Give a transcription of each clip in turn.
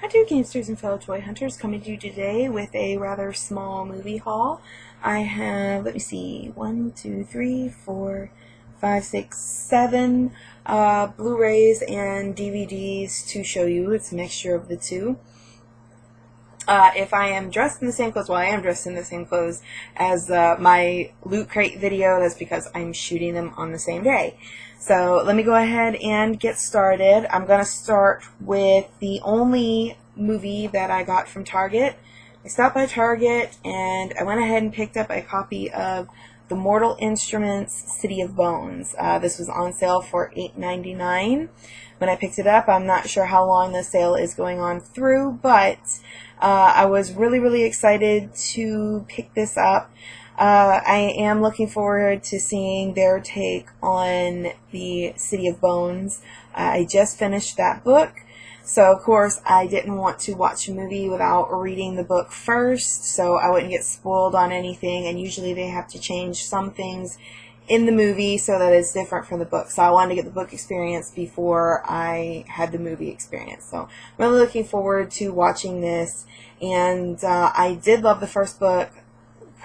Hi dear gamesters and fellow toy hunters, coming to you today with a rather small movie haul. I have, let me see, 1, 2, 3, 4, 5, 6, 7 Blu-rays and DVDs to show you. It's a mixture of the two. If I am dressed in the same clothes, well, I am dressed in the same clothes as my Loot Crate video. That's because I'm shooting them on the same day. So let me go ahead and get started. I'm going to start with the only movie that I got from Target. I stopped by Target and I went ahead and picked up a copy of The Mortal Instruments City of Bones. This was on sale for $8.99 when I picked it up. I'm not sure how long the sale is going on through, but I was really excited to pick this up. I am looking forward to seeing their take on the City of Bones. I just finished that book, so of course I didn't want to watch a movie without reading the book first, so I wouldn't get spoiled on anything, and usually they have to change some things in the movie so that it's different from the book. So I wanted to get the book experience before I had the movie experience. So I'm really looking forward to watching this, and I did love the first book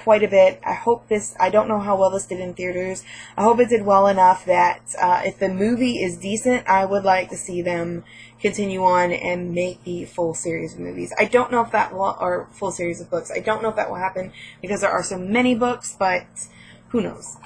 quite a bit. I don't know how well this did in theaters. I hope it did well enough that if the movie is decent, I would like to see them continue on and make the full series of movies. I don't know if that will, or full series of books. I don't know if that will happen because there are so many books, but who knows.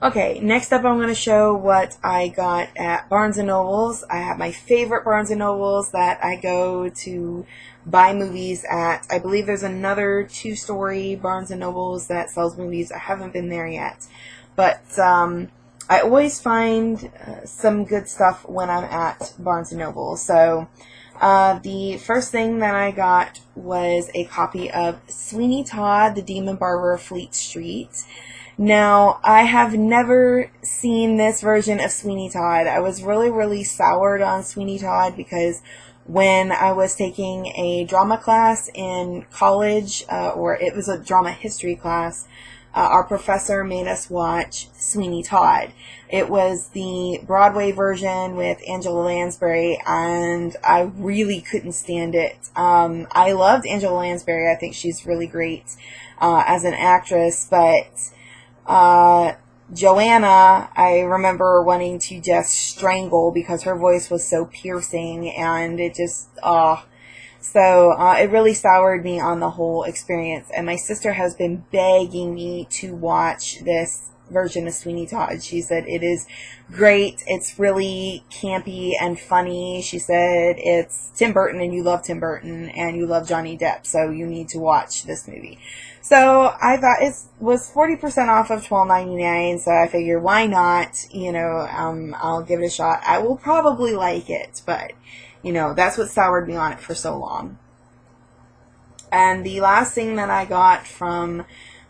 Okay, next up I'm going to show what I got at Barnes & Noble's. I have my favorite Barnes & Noble's that I go to buy movies at. I believe there's another two-story Barnes & Noble's that sells movies. I haven't been there yet. But I always find some good stuff when I'm at Barnes & Noble. So the first thing that I got was a copy of Sweeney Todd, The Demon Barber of Fleet Street. Now, I have never seen this version of Sweeney Todd. I was really soured on Sweeney Todd because when I was taking a drama class in college, or it was a drama history class, our professor made us watch Sweeney Todd. It was the Broadway version with Angela Lansbury, and I really couldn't stand it. I loved Angela Lansbury. I think she's really great as an actress, but Joanna, I remember wanting to just strangle because her voice was so piercing, and it just, it really soured me on the whole experience. And my sister has been begging me to watch this version of Sweeney Todd. She said it is great. It's really campy and funny. She said it's Tim Burton, and you love Tim Burton, and you love Johnny Depp, so you need to watch this movie. So I thought it was 40% off of $12.99, so I figured why not, I'll give it a shot. I will probably like it, but, that's what soured me on it for so long. And the last thing that I got from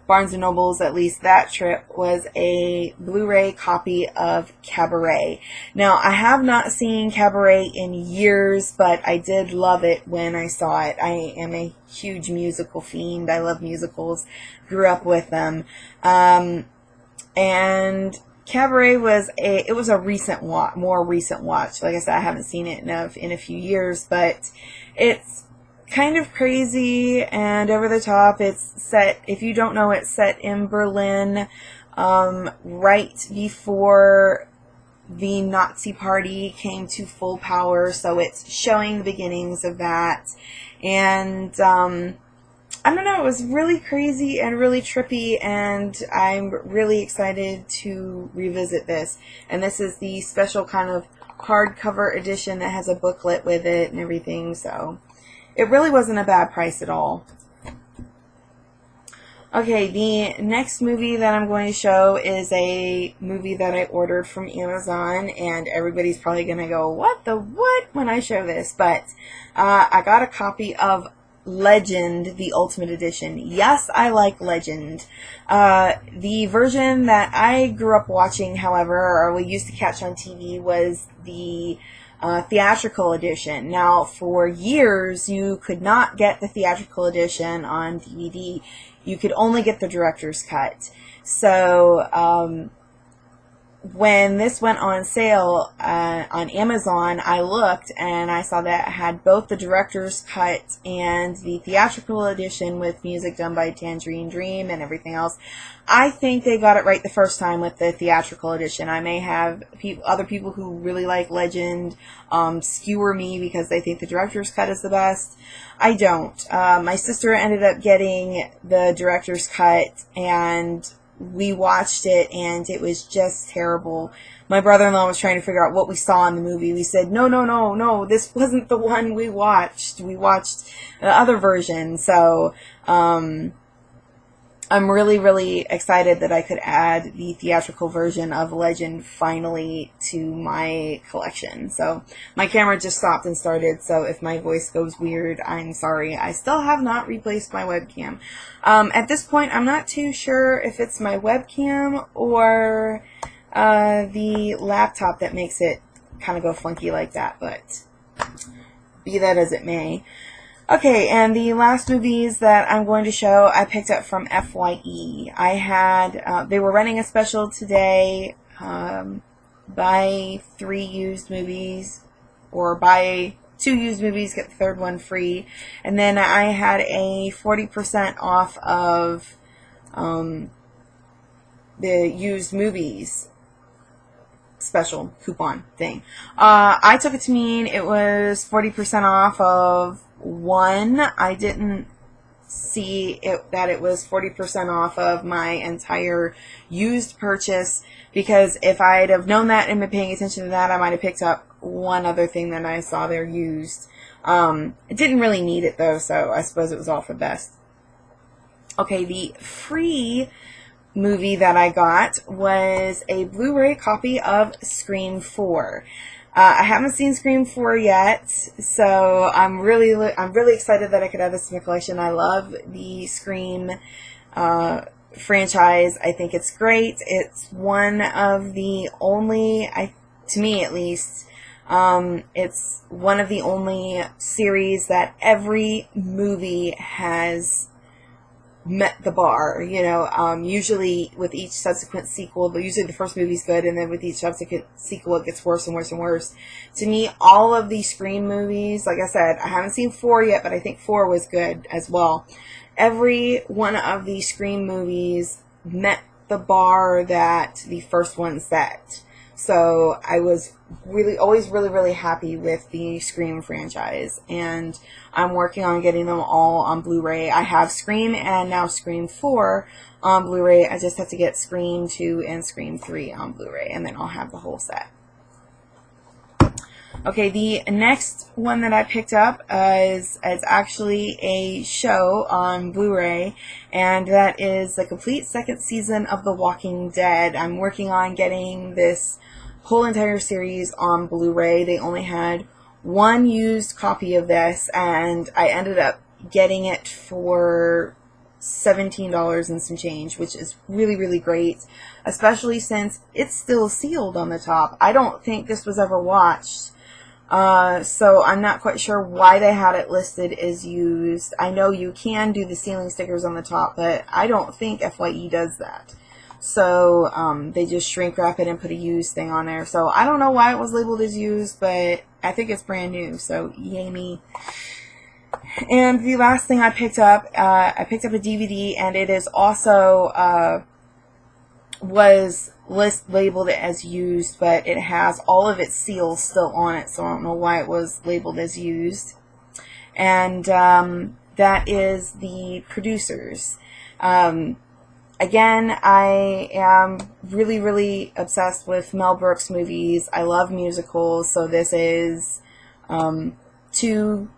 Barnes & Noble's, at least that trip, was a Blu-ray copy of Cabaret. Now, I have not seen Cabaret in years, but I did love it when I saw it. I am a huge musical fiend. I love musicals. Grew up with them. And Cabaret was a recent watch, more recent watch. Like I said, I haven't seen it in a few years, but it's kind of crazy and over the top. It's set, if you don't know, it's set in Berlin, right before the Nazi Party came to full power, so it's showing the beginnings of that. And I don't know, it was really crazy and really trippy, and I'm really excited to revisit this. And this is the special kind of hardcover edition that has a booklet with it and everything, so it really wasn't a bad price at all. Okay, the next movie that I'm going to show is a movie that I ordered from Amazon, and everybody's probably going to go, what the what, when I show this, but I got a copy of Legend, the Ultimate Edition. Yes, I like Legend. The version that I grew up watching, however, or we used to catch on TV, was the theatrical edition. Now, for years, you could not get the theatrical edition on DVD. You could only get the director's cut. So, when this went on sale on Amazon, I looked and I saw that it had both the director's cut and the theatrical edition with music done by Tangerine Dream and everything else. I think they got it right the first time with the theatrical edition. I may have other people who really like Legend skewer me because they think the director's cut is the best. I don't. My sister ended up getting the director's cut, and we watched it, and it was just terrible. My brother-in-law was trying to figure out what we saw in the movie. We said, no, this wasn't the one we watched. We watched the other version. So, I'm really, really excited that I could add the theatrical version of Legend finally to my collection. So, my camera just stopped and started, so if my voice goes weird, I'm sorry. I still have not replaced my webcam. At this point, I'm not too sure if it's my webcam or the laptop that makes it kind of go funky like that, but be that as it may. Okay, and the last movies that I'm going to show I picked up from FYE. I had, they were running a special today, buy 3 used movies, or buy 2 used movies, get the third one free. And then I had a 40% off of the used movies special coupon thing. I took it to mean it was 40% off of one. I didn't see that it was 40% off of my entire used purchase, because if I'd have known that and been paying attention to that, I might have picked up one other thing that I saw there used. I didn't really need it though, so I suppose it was all for the best. Okay, the free movie that I got was a Blu-ray copy of Scream 4. I haven't seen Scream 4 yet, so I'm really excited that I could add this to my collection. I love the Scream franchise. I think it's great. It's one of the only, to me at least, it's one of the only series that every movie has met the bar, you know. Usually with each subsequent sequel, but usually the first movie's good, and then with each subsequent sequel it gets worse and worse and worse. To me, all of these Scream movies, like I said, I haven't seen 4 yet, but I think 4 was good as well. Every one of these Scream movies met the bar that the first one set. So I was always really happy with the Scream franchise, and I'm working on getting them all on Blu-ray. I have Scream and now Scream 4 on Blu-ray. I just have to get Scream 2 and Scream 3 on Blu-ray, and then I'll have the whole set. Okay, the next one that I picked up is actually a show on Blu-ray, and that is the complete second season of The Walking Dead. I'm working on getting this whole entire series on Blu-ray. They only had one used copy of this, and I ended up getting it for $17 and some change, which is really great, especially since it's still sealed on the top. I don't think this was ever watched, so I'm not quite sure why they had it listed as used. I know you can do the sealing stickers on the top, but I don't think FYE does that. So they just shrink wrap it and put a used thing on there. So I don't know why it was labeled as used, but I think it's brand new, so yay me. And the last thing I picked up a DVD, and it is also was labeled as used, but it has all of its seals still on it, so I don't know why it was labeled as used. And that is The Producers. Again, I am really obsessed with Mel Brooks movies. I love musicals, so this is 2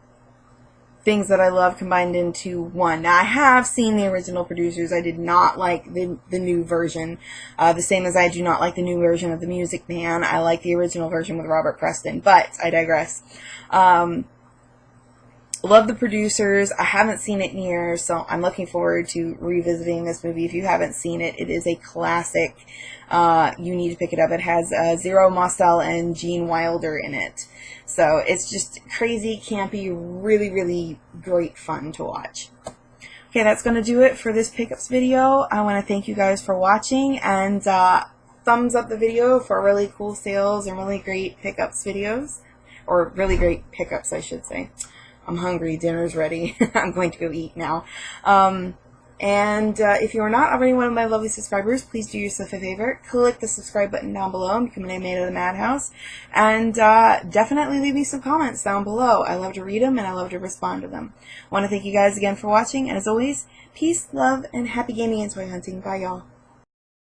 things that I love combined into one. Now, I have seen the original Producers. I did not like the new version, the same as I do not like the new version of The Music Man. I like the original version with Robert Preston, but I digress. Love The Producers. I haven't seen it in years, so I'm looking forward to revisiting this movie. If you haven't seen it, it is a classic. You need to pick it up. It has Zero Mostel and Gene Wilder in it. So it's just crazy, campy, really great fun to watch. Okay, that's going to do it for this pickups video. I want to thank you guys for watching, and thumbs up the video for really cool sales and really great pickups videos. Or really great pickups, I should say. I'm hungry. Dinner's ready. I'm going to go eat now. If you are not already one of my lovely subscribers, please do yourself a favor. Click the subscribe button down below and become an inmate of the Madhouse. And definitely leave me some comments down below. I love to read them and I love to respond to them. I want to thank you guys again for watching. And as always, peace, love, and happy gaming and toy hunting. Bye, y'all.